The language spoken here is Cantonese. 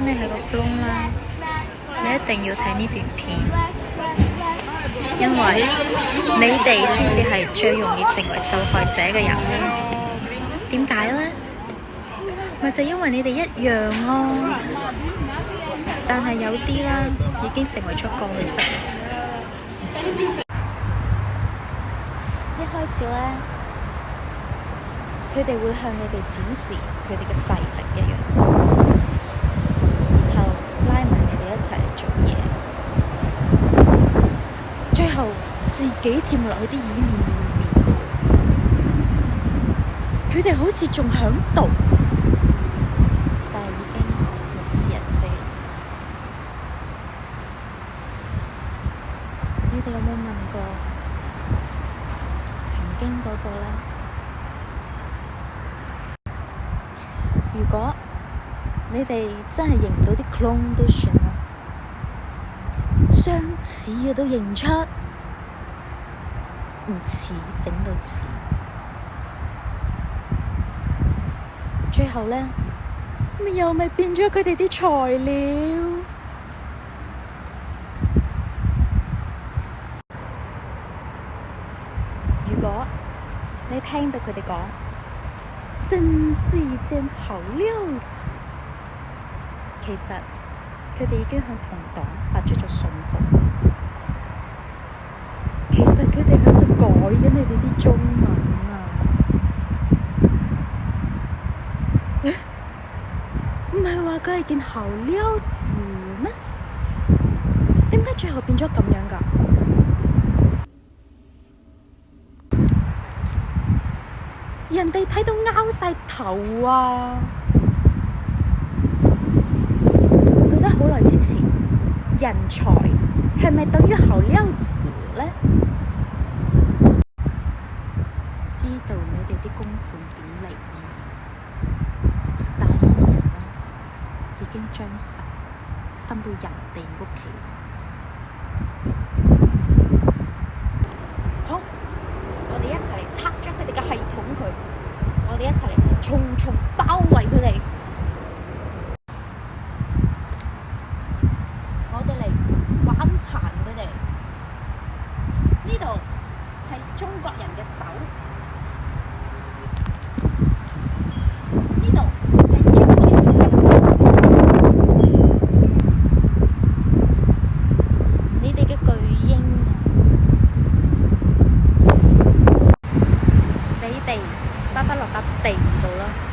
你係個 clone 啦，你一定要睇呢段片，因為你哋先至係最容易成為受害者嘅人。點解呢？咪就因為你哋一樣咯，但係有啲啦已經成為咗過去式。一開始呢，佢哋會向你哋展示佢哋嘅勢力一樣，然後拉埋你哋一齊嚟做嘢，最後自己跳落去啲椅面度。佢哋好似仲響度，但係已經物是人非。你哋有冇問過曾經嗰個呢？如果你哋真係認唔到啲 clone 都算啦，相似嘅都認出，唔似整到似，最後呢，又咪變咗佢哋啲材料。如果你聽到佢哋講真是一件好料子，其實佢哋已經向同黨發出咗信號。其實佢哋喺度改緊你哋啲中文啊！唔係話佢係件好料子咩？點解最後變咗咁樣㗎？人哋睇到拗晒頭啊！到底好耐之前，人才係咪等於好料子呢？知道你哋啲公款點嚟啊嘛，但係呢啲人呢，已經將手伸到人哋屋企。好，我哋一齊嚟拆咗佢哋嘅系統佢，我哋一齊嚟重重包圍佢哋，我哋嚟玩殘佢哋。呢度係中國人嘅手，呢度係中國人嘅腳，你哋嘅巨嬰啊！你哋翻返落笪地度啦〜